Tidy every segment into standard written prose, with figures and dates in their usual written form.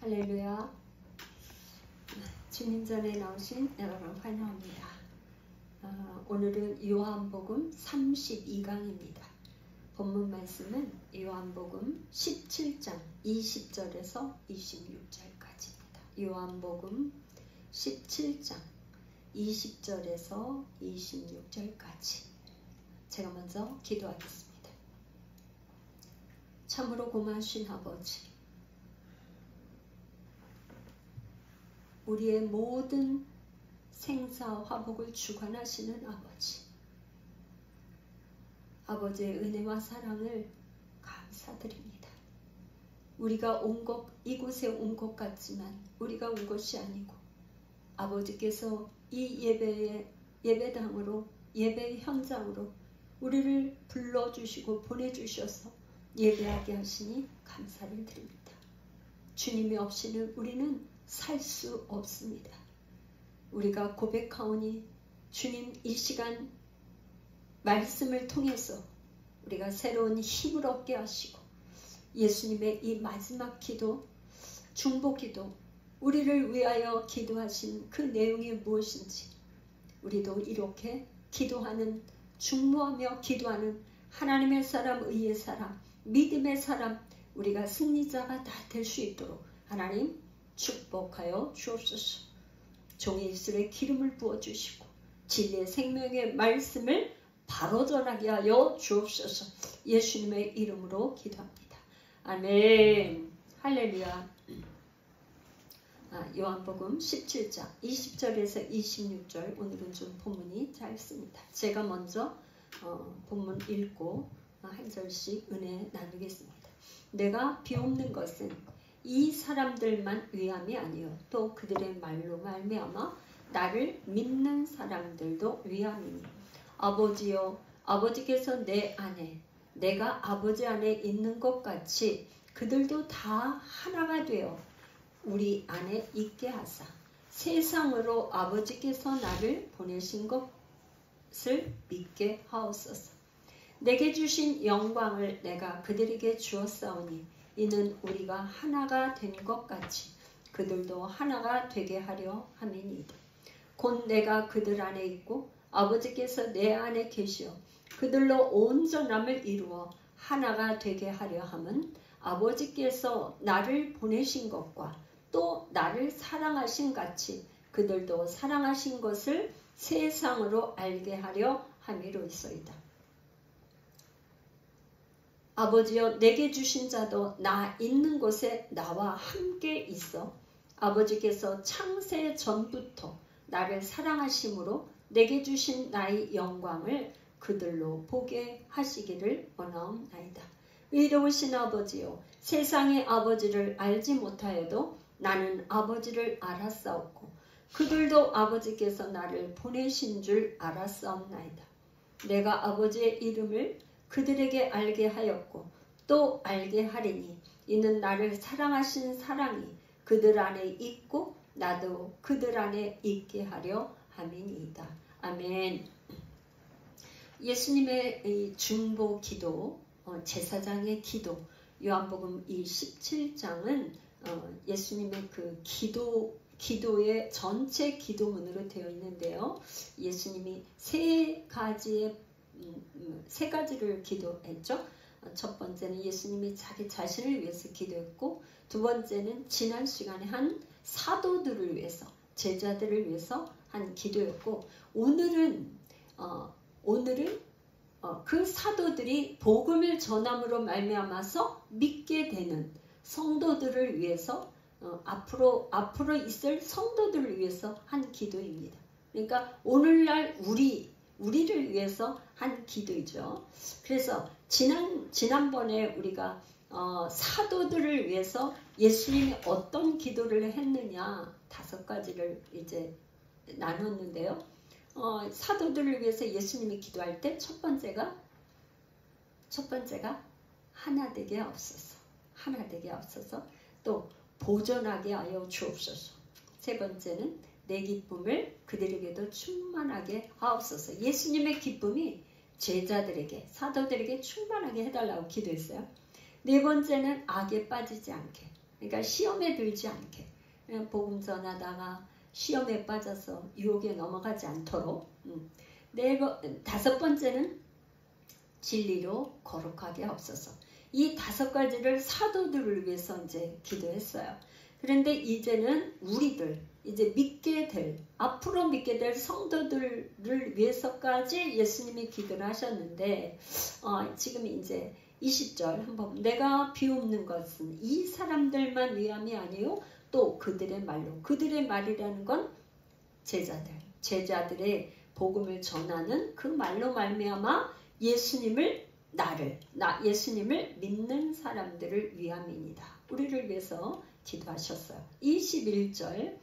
할렐루야. 주님 전에 나오신 여러분 환영합니다. 오늘은 요한복음 32강입니다. 본문 말씀은 요한복음 17장 20절에서 26절까지입니다. 요한복음 17장 20절에서 26절까지. 제가 먼저 기도하겠습니다. 참으로 고마우신 아버지, 우리의 모든 생사 화복을 주관하시는 아버지, 아버지의 은혜와 사랑을 감사드립니다. 우리가 이곳에 온 것 같지만 우리가 온 것이 아니고 아버지께서 이 예배당으로, 예배 현장으로 우리를 불러주시고 보내주셔서 예배하게 하시니 감사를 드립니다. 주님이 없이는 우리는 살 수 없습니다. 우리가 고백하오니 주님, 이 시간 말씀을 통해서 우리가 새로운 힘을 얻게 하시고 예수님의 이 마지막 기도, 중보기도, 우리를 위하여 기도하신 그 내용이 무엇인지 우리도 이렇게 기도하는, 중보하며 기도하는 하나님의 사람, 의의 사람, 믿음의 사람, 우리가 승리자가 다 될 수 있도록 하나님 축복하여 주옵소서. 종의 입술에 기름을 부어주시고 진리의 생명의 말씀을 바로 전하게 하여 주옵소서. 예수님의 이름으로 기도합니다. 아멘. 할렐루야. 요한복음 17장 20절에서 26절, 오늘은 좀 본문이 짧습니다. 제가 먼저 본문 읽고 한 절씩 은혜 나누겠습니다. 내가 비옵는 것은 이 사람들만 위함이 아니요 또 그들의 말로 말미암아 나를 믿는 사람들도 위함이니, 아버지여, 아버지께서 내 안에, 내가 아버지 안에 있는 것 같이 그들도 다 하나가 되어 우리 안에 있게 하사 세상으로 아버지께서 나를 보내신 것을 믿게 하옵소서. 내게 주신 영광을 내가 그들에게 주었사오니 이는 우리가 하나가 된 것 같이 그들도 하나가 되게 하려 함이니이다. 곧 내가 그들 안에 있고 아버지께서 내 안에 계시어 그들로 온전함을 이루어 하나가 되게 하려 함은 아버지께서 나를 보내신 것과 또 나를 사랑하신 같이 그들도 사랑하신 것을 세상으로 알게 하려 함이로소이다. 아버지여, 내게 주신 자도 나 있는 곳에 나와 함께 있어 아버지께서 창세 전부터 나를 사랑하심으로 내게 주신 나의 영광을 그들로 보게 하시기를 원하옵나이다. 의로우신 아버지여, 세상의 아버지를 알지 못하여도 나는 아버지를 알았사옵고 그들도 아버지께서 나를 보내신 줄 알았사옵나이다. 내가 아버지의 이름을 그들에게 알게 하였고 또 알게 하리니 이는 나를 사랑하신 사랑이 그들 안에 있고 나도 그들 안에 있게 하려 함이니이다. 아멘. 예수님의 이 중보 기도, 제사장의 기도, 요한복음 이 17장은 예수님의 그 기도의 전체 기도문으로 되어 있는데요. 예수님이 세 가지를 기도했죠. 첫 번째는 예수님이 자기 자신을 위해서 기도했고, 두 번째는 지난 시간에 한 사도들을 위해서, 제자들을 위해서 한 기도였고, 오늘은 그 사도들이 복음을 전함으로 말미암아서 믿게 되는 성도들을 위해서, 앞으로 있을 성도들을 위해서 한 기도입니다. 그러니까 오늘날 우리를 위해서 한 기도이죠. 그래서 지난번에 우리가 사도들을 위해서 예수님이 어떤 기도를 했느냐 5가지를 이제 나눴는데요. 사도들을 위해서 예수님이 기도할 때 첫 번째가 하나 되게 없어서 또 보존하게 하여 주옵소서. 세 번째는 내 기쁨을 그들에게도 충만하게 하옵소서. 예수님의 기쁨이 제자들에게, 사도들에게 충만하게 해달라고 기도했어요. 네 번째는 악에 빠지지 않게, 그러니까 시험에 들지 않게, 복음 전하다가 시험에 빠져서 유혹에 넘어가지 않도록. 다섯 번째는 진리로 거룩하게 하옵소서. 이 5가지를 사도들을 위해서 이제 기도했어요. 그런데 이제는 우리들, 이제 믿게 될, 앞으로 믿게 될 성도들을 위해서까지 예수님이 기도를 하셨는데, 지금 이제 20절 한번, 내가 비옵는 것은 이 사람들만 위함이 아니요 또 그들의 말로, 그들의 말이라는 건 제자들의 복음을 전하는 그 말로 말미암아 예수님을 예수님을 믿는 사람들을 위함입니다. 우리를 위해서 기도하셨어요. 21절,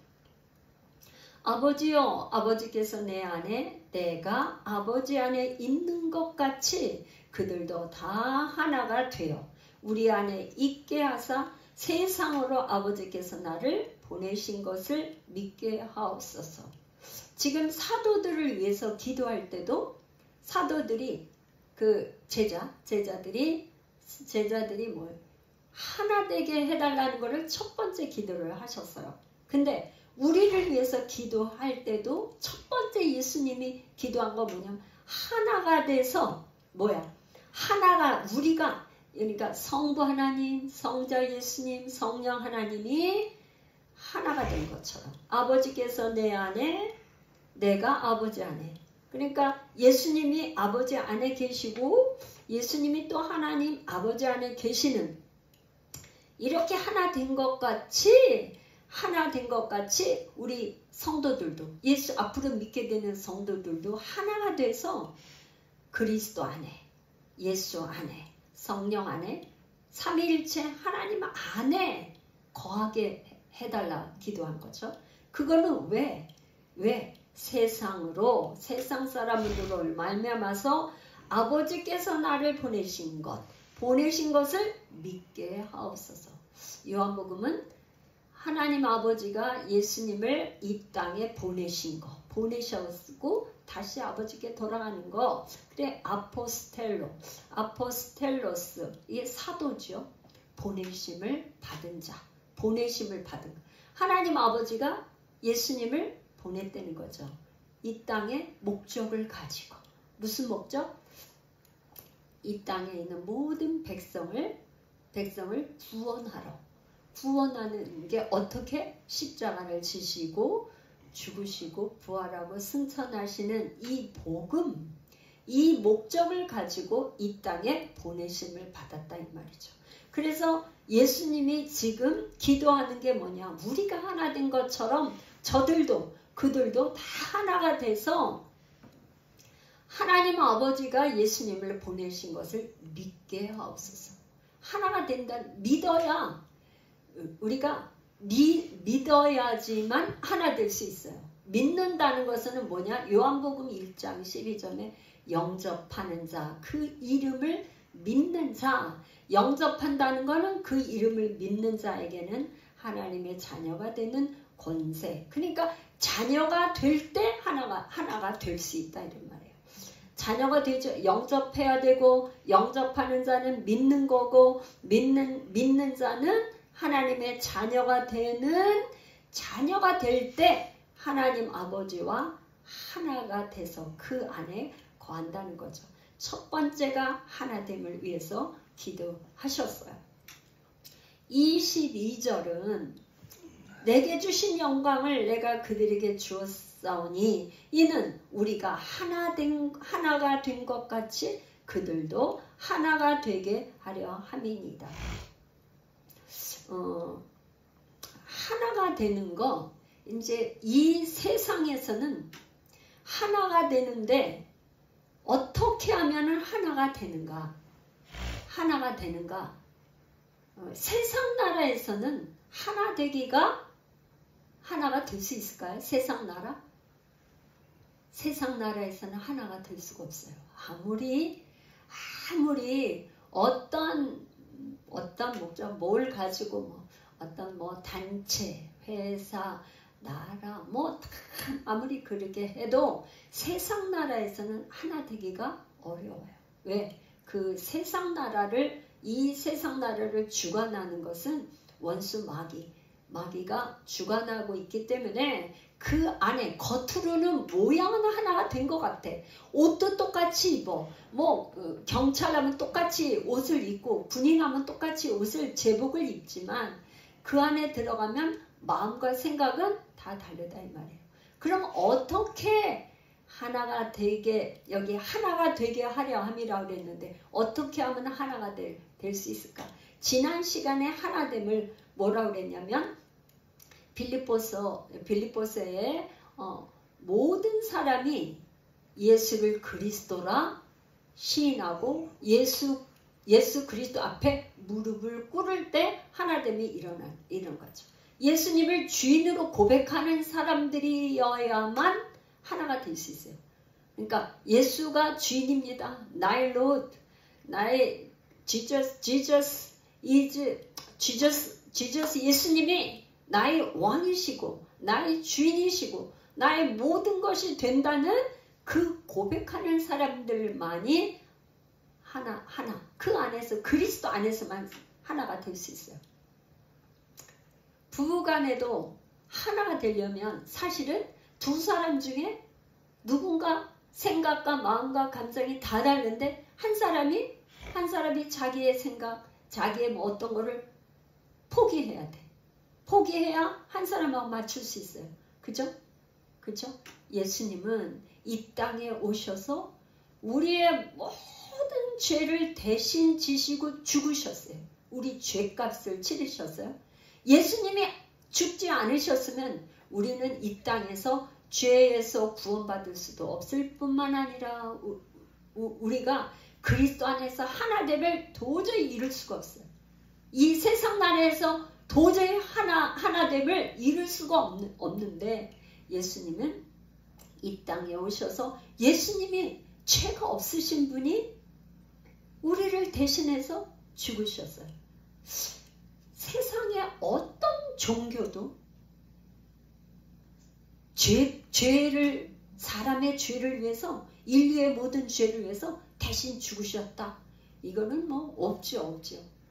아버지여, 아버지께서 내 안에, 내가 아버지 안에 있는 것 같이 그들도 다 하나가 되어 우리 안에 있게 하사 세상으로 아버지께서 나를 보내신 것을 믿게 하옵소서. 지금 사도들을 위해서 기도할 때도 사도들이 그 제자들이 뭘 하나 되게 해달라는 것을 첫 번째 기도를 하셨어요. 근데 우리를 위해서 기도할 때도 첫 번째 예수님이 기도한 거 뭐냐면 하나가 돼서 하나가 우리가, 그러니까 성부 하나님, 성자 예수님, 성령 하나님이 하나가 된 것처럼 아버지께서 내 안에, 내가 아버지 안에, 그러니까 예수님이 아버지 안에 계시고 예수님이 또 하나님 아버지 안에 계시는, 이렇게 하나 된 것 같이 우리 성도들도, 예수 앞으로 믿게 되는 성도들도 하나가 돼서 그리스도 안에, 예수 안에, 성령 안에, 삼위일체 하나님 안에 거하게 해달라 기도한 거죠. 그거는 왜? 세상 사람으로 말미암아서 아버지께서 나를 보내신 것을 믿게 하옵소서. 요한복음은 하나님 아버지가 예수님을 이 땅에 보내셨고 다시 아버지께 돌아가는 거, 그래 아포스텔로스, 이게 사도죠. 보내심을 받은 하나님 아버지가 예수님을 보냈다는 거죠. 이 땅에 목적을 가지고. 무슨 목적? 이 땅에 있는 모든 백성을 구원하는 게 어떻게? 십자가를 지시고 죽으시고 부활하고 승천하시는 이 복음, 이 목적을 가지고 이 땅에 보내심을 받았다 이 말이죠. 그래서 예수님이 지금 기도하는 게 뭐냐? 우리가 하나 된 것처럼 그들도 다 하나가 돼서 하나님 아버지가 예수님을 보내신 것을 믿게 하옵소서. 하나가 된다. 믿어야, 우리가 믿어야지만 하나 될 수 있어요. 믿는다는 것은 뭐냐? 요한복음 1장 12절에 영접하는 자, 그 이름을 믿는 자, 영접한다는 것은 그 이름을 믿는 자에게는 하나님의 자녀가 되는 권세. 그러니까 자녀가 될 때 하나가 될 수 있다 이런 말이에요. 자녀가 되죠. 영접해야 되고, 영접하는 자는 믿는 거고, 믿는 자는 하나님의 자녀가 될 때 하나님 아버지와 하나가 돼서 그 안에 거한다는 거죠. 첫 번째가 하나됨을 위해서 기도하셨어요. 22절은 내게 주신 영광을 내가 그들에게 주었사오니 이는 우리가 하나가 된 것 같이 그들도 하나가 되게 하려 함이니이다. 하나가 되는 거, 이제 이 세상에서는 하나가 되는데 어떻게 하면 하나가 되는가? 세상 나라에서는 하나가 될 수 있을까요? 세상 나라에서는 하나가 될 수가 없어요. 아무리 어떤 목적, 뭘 가지고 어떤 단체, 회사, 나라, 아무리 그렇게 해도 세상 나라에서는 하나 되기가 어려워요. 왜? 이 세상 나라를 주관하는 것은 원수 마귀가 주관하고 있기 때문에 그 안에 겉으로는 모양은 하나가 된 것 같아. 옷도 똑같이 입어. 경찰하면 똑같이 옷을 입고 군인하면 똑같이 옷을 제복을 입지만 그 안에 들어가면 마음과 생각은 다 다르다 이 말이에요. 그럼 어떻게 하나가 되게 여기 하나가 되게 하려 함이라고 그랬는데 어떻게 하면 하나가 될 수 있을까? 지난 시간에 하나됨을 뭐라고 그랬냐면 빌립보서에 모든 사람이 예수를 그리스도라 시인하고 예수 그리스도 앞에 무릎을 꿇을 때 하나됨이 이런 거죠. 예수님을 주인으로 고백하는 사람들이어야만 하나가 될 수 있어요. 그러니까 예수가 주인입니다. 나의 Lord, 나의 Jesus 예수님이 나의 왕이시고 나의 주인이시고 나의 모든 것이 된다는 그 고백하는 사람들만이 하나 그 안에서 그리스도 안에서만 하나가 될 수 있어요. 부부간에도 하나가 되려면 사실은 두 사람 중에 누군가 생각과 마음과 감정이 다 다른데 한 사람이 자기의 생각, 자기의 어떤 거를 포기해야 돼. 포기해야 한 사람하고 맞출 수 있어요. 그죠? 예수님은 이 땅에 오셔서 우리의 모든 죄를 대신 지시고 죽으셨어요. 우리 죄값을 치르셨어요. 예수님이 죽지 않으셨으면 우리는 이 땅에서 죄에서 구원받을 수도 없을 뿐만 아니라 우리가 그리스도 안에서 하나됨을 도저히 이룰 수가 없어요. 이 세상 나라에서 도저히 하나됨을 이룰 수가 없는데 예수님은 이 땅에 오셔서 예수님이 죄가 없으신 분이 우리를 대신해서 죽으셨어요. 세상의 어떤 종교도 사람의 죄를 위해서 인류의 모든 죄를 위해서 대신 죽으셨다. 이거는 없죠.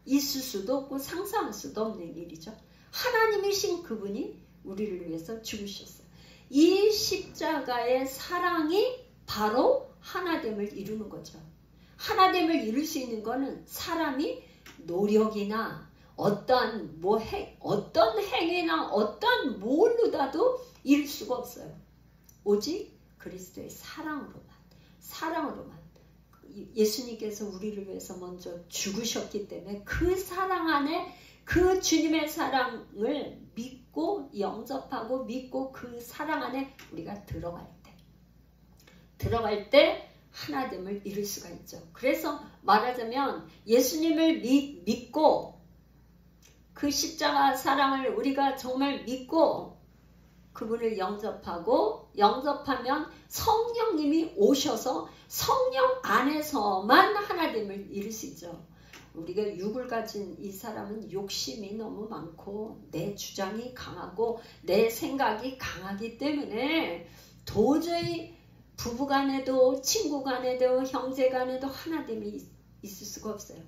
있을 수도 없고 상상할 수도 없는 일이죠. 하나님이신 그분이 우리를 위해서 죽으셨어요. 이 십자가의 사랑이 바로 하나됨을 이루는 거죠. 하나됨을 이룰 수 있는 거는 사람이 노력이나 어떤 행위나 어떤 뭘로라도 이룰 수가 없어요. 오직 그리스도의 사랑으로만 예수님께서 우리를 위해서 먼저 죽으셨기 때문에 그 사랑 안에 그 주님의 사랑을 믿고 영접하고 믿고 그 사랑 안에 우리가 들어갈 때 하나됨을 이룰 수가 있죠. 그래서 말하자면 예수님을 믿고 그 십자가 사랑을 우리가 정말 믿고 그분을 영접하면 성령님이 오셔서 성령 안에서만 하나됨을 이룰 수 있죠. 우리가 육을 가진 이 사람은 욕심이 너무 많고 내 주장이 강하고 내 생각이 강하기 때문에 도저히 부부간에도 친구간에도 형제간에도 하나됨이 있을 수가 없어요.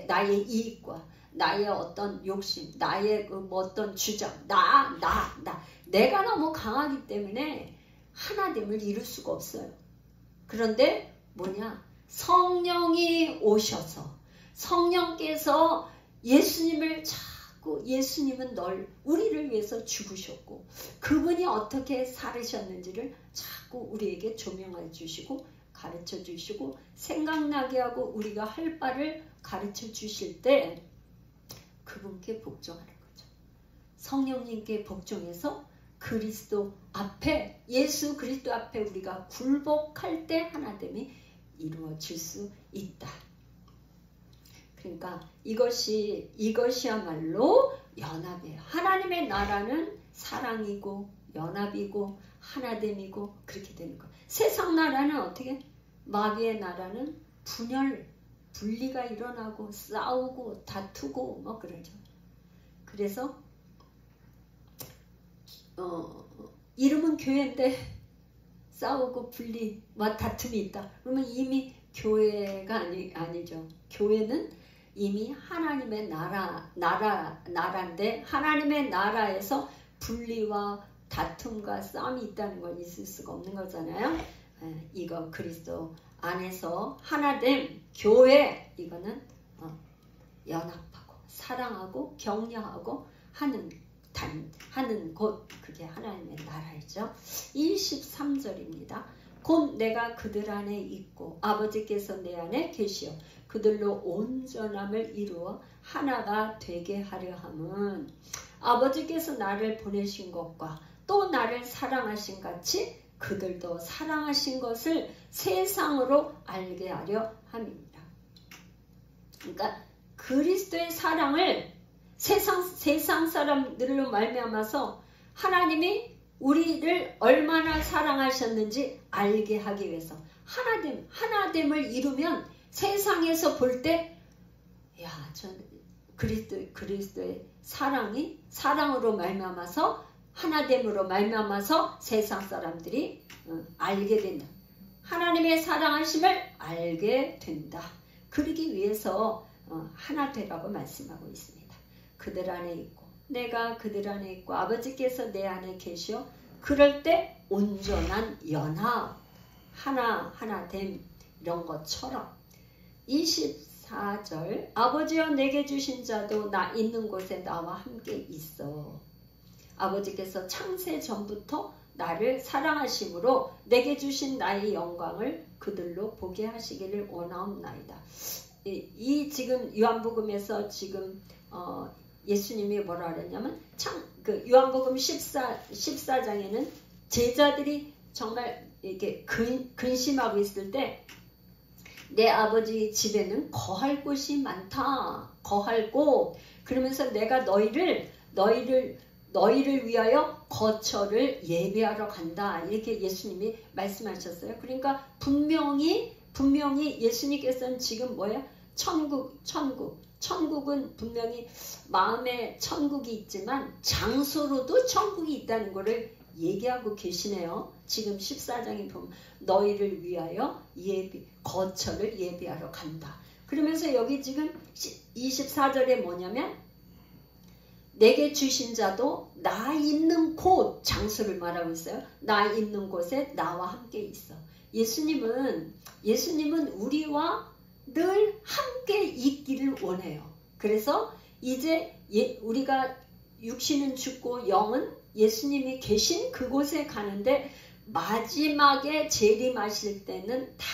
나의 이익과 나의 어떤 욕심, 나의 어떤 주장, 내가 너무 강하기 때문에 하나됨을 이룰 수가 없어요. 그런데 성령이 오셔서 성령께서 예수님은 우리를 위해서 죽으셨고 그분이 어떻게 살으셨는지를 자꾸 우리에게 조명해 주시고 가르쳐 주시고 생각나게 하고 우리가 할 바를 가르쳐 주실 때 그분께 복종하는 거죠. 성령님께 복종해서 그리스도 앞에 예수 그리스도 앞에 우리가 굴복할 때 하나됨이 이루어질 수 있다. 그러니까 이것이야말로 연합이에요. 하나님의 나라는 사랑이고 연합이고 하나됨이고 그렇게 되는 거예요. 세상 나라는 어떻게? 마귀의 나라는 분리가 일어나고 싸우고 다투고 그러죠. 그래서 이름은 교회인데 싸우고 분리와 다툼이 있다. 그러면 이미 교회가 아니죠. 교회는 이미 하나님의 나라인데 하나님의 나라에서 분리와 다툼과 싸움이 있다는 건 있을 수가 없는 거잖아요. 이거 그리스도 안에서 하나됨 교회, 이거는 연합하고 사랑하고 격려하고 하는 곳, 그게 하나님의 나라이죠. 23절입니다. 곧 내가 그들 안에 있고 아버지께서 내 안에 계시어 그들로 온전함을 이루어 하나가 되게 하려 함은 아버지께서 나를 보내신 것과 또 나를 사랑하신 같이 그들도 사랑하신 것을 세상으로 알게 하려 함입니다. 그러니까 그리스도의 사랑을 세상 사람들로 말미암아서 하나님이 우리를 얼마나 사랑하셨는지 알게 하기 위해서 하나됨을 이루면 세상에서 볼 때, 야, 그리스도의 사랑으로 말미암아서 하나됨으로 말미암아서 세상 사람들이 알게 된다. 하나님의 사랑하심을 알게 된다. 그러기 위해서 하나 되라고 말씀하고 있습니다. 그들 안에 있고 내가 그들 안에 있고 아버지께서 내 안에 계시어 그럴 때 온전한 연합, 하나됨, 이런 것처럼 24절 아버지여 내게 주신 자도 나 있는 곳에 나와 함께 있어. 아버지께서 창세 전부터 나를 사랑하심으로 내게 주신 나의 영광을 그들로 보게 하시기를 원하옵나이다. 이 지금 요한복음에서 지금 예수님이 뭐라 그랬냐면 요한복음 14장에는 제자들이 정말 이렇게 근심하고 있을 때 내 아버지 집에는 거할 곳이 많다. 거할 곳. 그러면서 내가 너희를 위하여 거처를 예비하러 간다. 이렇게 예수님이 말씀하셨어요. 그러니까 분명히 예수님께서는 지금 뭐야? 천국은 분명히 마음에 천국이 있지만 장소로도 천국이 있다는 것을 얘기하고 계시네요. 지금 14장에 보면 너희를 위하여 거처를 예비하러 간다. 그러면서 여기 지금 24절에 뭐냐면 내게 주신 자도 나 있는 곳, 장소를 말하고 있어요. 나 있는 곳에 나와 함께 있어. 예수님은 우리와 늘 함께 있기를 원해요. 그래서 이제 우리가 육신은 죽고 영은 예수님이 계신 그곳에 가는데 마지막에 재림하실 때는 다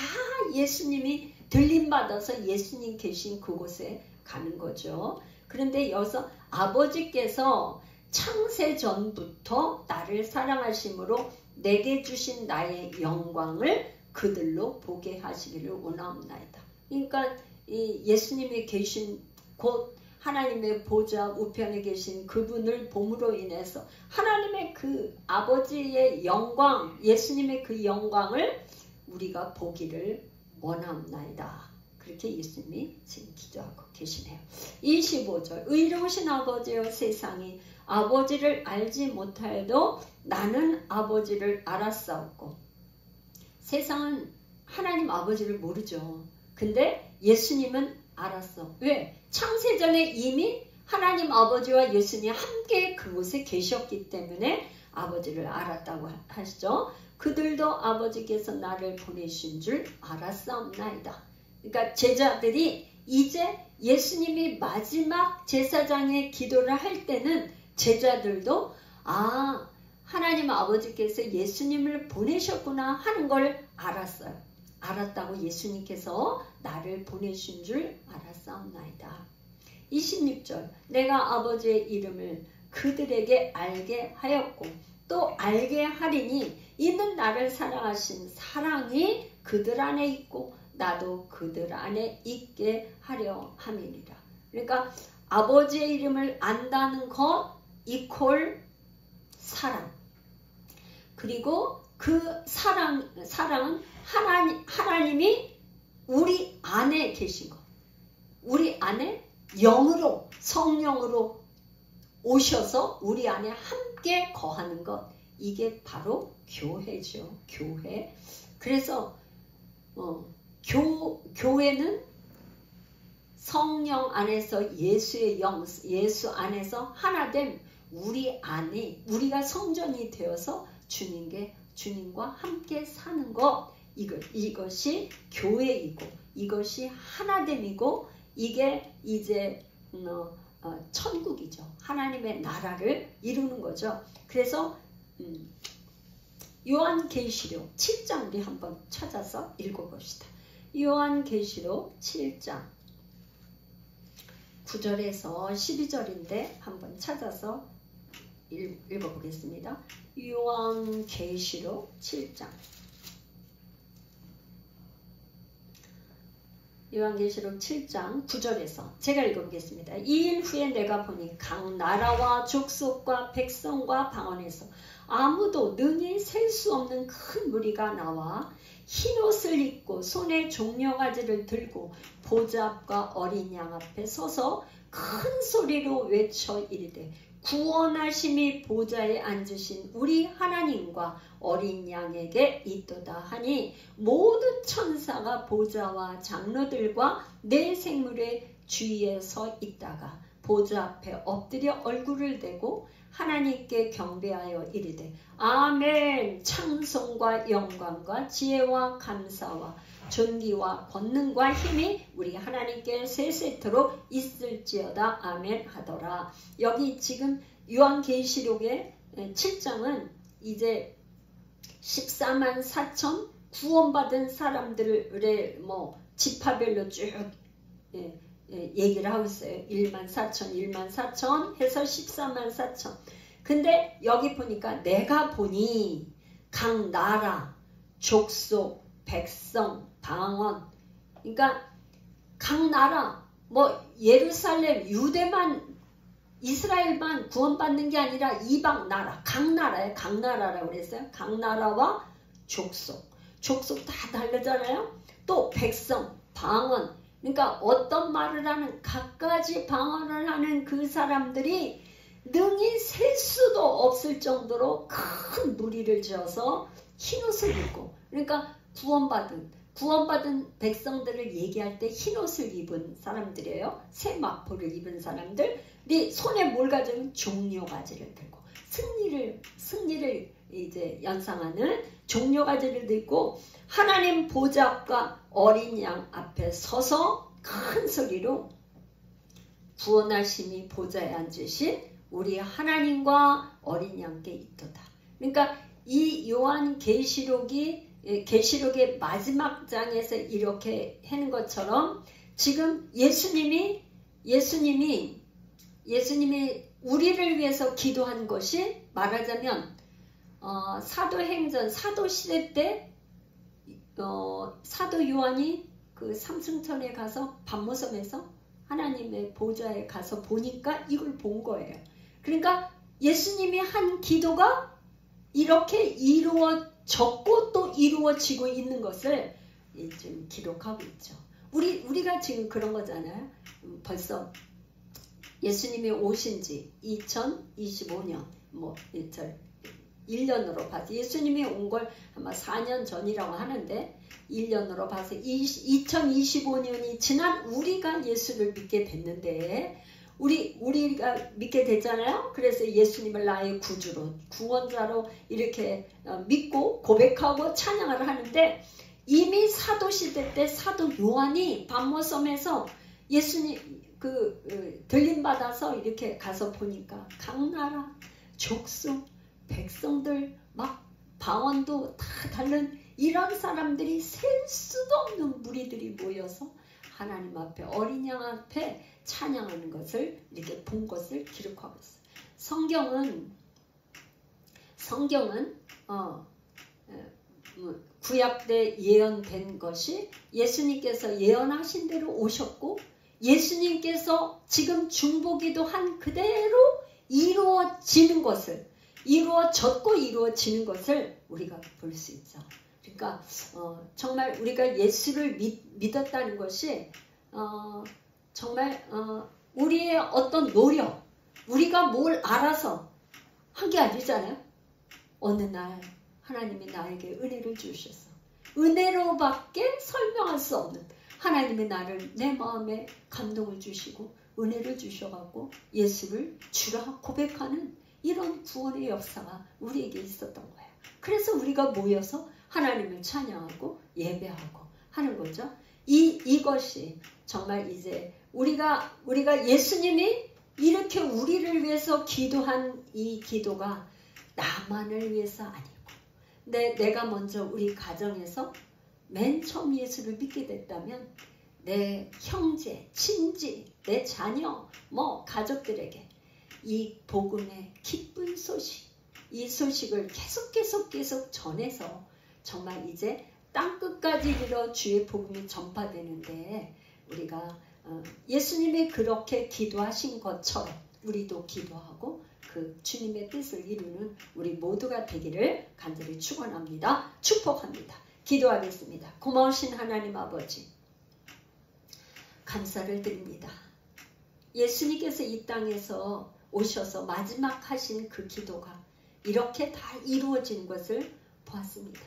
예수님이 들림받아서 예수님 계신 그곳에 가는 거죠. 그런데 여기서 아버지께서 창세 전부터 나를 사랑하심으로 내게 주신 나의 영광을 그들로 보게 하시기를 원하옵나이다. 그러니까 이 예수님이 계신 곳, 하나님의 보좌 우편에 계신 그분을 봄으로 인해서 하나님의 그 아버지의 영광, 예수님의 그 영광을 우리가 보기를 원하옵나이다. 그렇게 예수님이 지금 기도하고 계시네요. 25절 의로우신 아버지여 세상이 아버지를 알지 못하여도 나는 아버지를 알았사옵고. 세상은 하나님 아버지를 모르죠. 근데 예수님은 알았어. 왜? 창세전에 이미 하나님 아버지와 예수님이 함께 그곳에 계셨기 때문에 아버지를 알았다고 하시죠. 그들도 아버지께서 나를 보내신 줄 알았사옵나이다. 그러니까 제자들이 이제 예수님이 마지막 제사장의 기도를 할 때는 제자들도 하나님 아버지께서 예수님을 보내셨구나 하는 걸 알았어요. 알았다고 예수님께서 나를 보내신 줄 알았사옵나이다. 26절 내가 아버지의 이름을 그들에게 알게 하였고 또 알게 하리니 이는 나를 사랑하신 사랑이 그들 안에 있고 나도 그들 안에 있게 하려 함이니라. 그러니까 아버지의 이름을 안다는 것 이퀄 사랑. 그리고 그 사랑은 하나님이 우리 안에 계신 것. 우리 안에 영으로 성령으로 오셔서 우리 안에 함께 거하는 것. 이게 바로 교회죠. 교회. 그래서 교회는 성령 안에서 예수의 영, 예수 안에서 하나됨, 우리 안에 우리가 성전이 되어서 주님과 함께 사는 것, 이것이 교회이고 이것이 하나됨이고 이게 이제 천국이죠. 하나님의 나라를 이루는 거죠. 그래서 요한계시록 7장 우리 한번 찾아서 읽어봅시다. 요한계시록 7장 9절에서 12절인데 한번 찾아서 읽어보겠습니다. 요한계시록 7장 요한계시록 7장 9절에서 제가 읽어보겠습니다. 이 일 후에 내가 보니 각 나라와 족속과 백성과 방언에서 아무도 능히 셀 수 없는 큰 무리가 나와 흰옷을 입고 손에 종려가지를 들고 보좌 앞과 어린 양 앞에 서서 큰 소리로 외쳐 이르되 구원하심이 보좌에 앉으신 우리 하나님과 어린 양에게 있도다 하니 모든 천사가 보좌와 장로들과 네 생물의 주위에 서 있다가 보좌 앞에 엎드려 얼굴을 대고 하나님께 경배하여 이르되 아멘. 찬송과 영광과 지혜와 감사와 존귀와 권능과 힘이 우리 하나님께 세세토록 있을지어다. 아멘 하더라. 여기 지금 요한계시록의 7장은 이제 14만 4천 구원받은 사람들의 지파별로 쭉 얘기를 하고 있어요. 1만 4천 해서 14만 4천. 근데 여기 보니까 내가 보니 각 나라, 족속, 백성, 방언, 그러니까 각 나라, 예루살렘, 유대만, 이스라엘만 구원받는 게 아니라 이방 나라, 각 나라에 각 나라라고 그랬어요. 각 나라와 족속 다 다르잖아요. 또 백성, 방언, 그러니까 어떤 말을 하는 갖가지 방언을 하는 그 사람들이 능히 셀 수도 없을 정도로 큰 무리를 지어서 흰옷을 입고, 그러니까 구원받은 백성들을 얘기할 때 흰옷을 입은 사람들이에요. 새 마포를 입은 사람들이 손에 뭘 가지고 종려가지를 들고 승리를 이제 연상하는 종려가지를 들고 하나님 보좌 앞과 어린 양 앞에 서서 큰 소리로 구원하심이 보좌에 앉으신 우리 하나님과 어린 양께 있도다. 그러니까 이 요한 계시록의 마지막 장에서 이렇게 하는 것처럼 지금 예수님이 우리를 위해서 기도한 것이 말하자면 사도행전 사도시대 때 사도 요한이 그 삼승천에 가서 밤모섬에서 하나님의 보좌에 가서 보니까 이걸 본 거예요. 그러니까 예수님이 한 기도가 이렇게 이루어졌고 또 이루어지고 있는 것을 지금 기록하고 있죠. 우리가 지금 그런 거잖아요. 벌써 예수님이 오신 지 2025년 1년으로 봐서 예수님이 온 걸 아마 4년 전이라고 하는데 1년으로 봐서 2025년이 지난 우리가 예수를 믿게 됐는데 우리가 믿게 됐잖아요. 그래서 예수님을 나의 구주로 구원자로 이렇게 믿고 고백하고 찬양을 하는데 이미 사도시대 때 사도 요한이 밤모섬에서 예수님 들림받아서 이렇게 가서 보니까 각 나라 족속 백성들 막 방언도 다 다른 이런 사람들이 셀 수도 없는 무리들이 모여서 하나님 앞에 어린 양 앞에 찬양하는 것을 이렇게 본 것을 기록하고 있어요. 성경은 구약 때 예언된 것이 예수님께서 예언하신 대로 오셨고 예수님께서 지금 중보기도 한 그대로 이루어지는 것을 이루어졌고 이루어지는 것을 우리가 볼 수 있죠. 그러니까 정말 우리가 예수를 믿었다는 것이 정말 우리의 어떤 노력, 우리가 뭘 알아서 한 게 아니잖아요. 어느 날 하나님이 나에게 은혜를 주셨어. 은혜로밖에 설명할 수 없는 하나님의 나를 내 마음에 감동을 주시고 은혜를 주셔갖고 예수를 주라 고백하는 이런 구원의 역사가 우리에게 있었던 거예요. 그래서 우리가 모여서 하나님을 찬양하고 예배하고 하는 거죠. 이것이 정말 이제 우리가 예수님이 이렇게 우리를 위해서 기도한 이 기도가 나만을 위해서 아니고 내가 먼저 우리 가정에서 맨 처음 예수를 믿게 됐다면 내 형제, 친지, 내 자녀, 가족들에게 이 복음의 기쁜 소식, 이 소식을 계속 전해서 정말 이제 땅끝까지 이르러 주의 복음이 전파되는데 우리가 예수님이 그렇게 기도하신 것처럼 우리도 기도하고 그 주님의 뜻을 이루는 우리 모두가 되기를 간절히 축원합니다. 축복합니다. 기도하겠습니다. 고마우신 하나님 아버지, 감사를 드립니다. 예수님께서 이 땅에서 오셔서 마지막 하신 그 기도가 이렇게 다 이루어진 것을 보았습니다.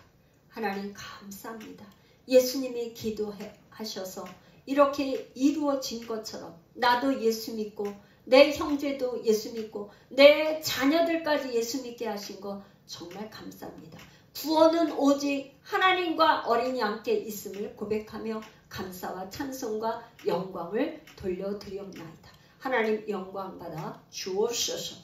하나님 감사합니다. 예수님이 기도하셔서 이렇게 이루어진 것처럼 나도 예수 믿고 내 형제도 예수 믿고 내 자녀들까지 예수 믿게 하신 거 정말 감사합니다. 구원은 오직 하나님과 어린 양께 있음을 고백하며 감사와 찬송과 영광을 돌려드리옵나이다. 하나님 영광 받아 주옵소서.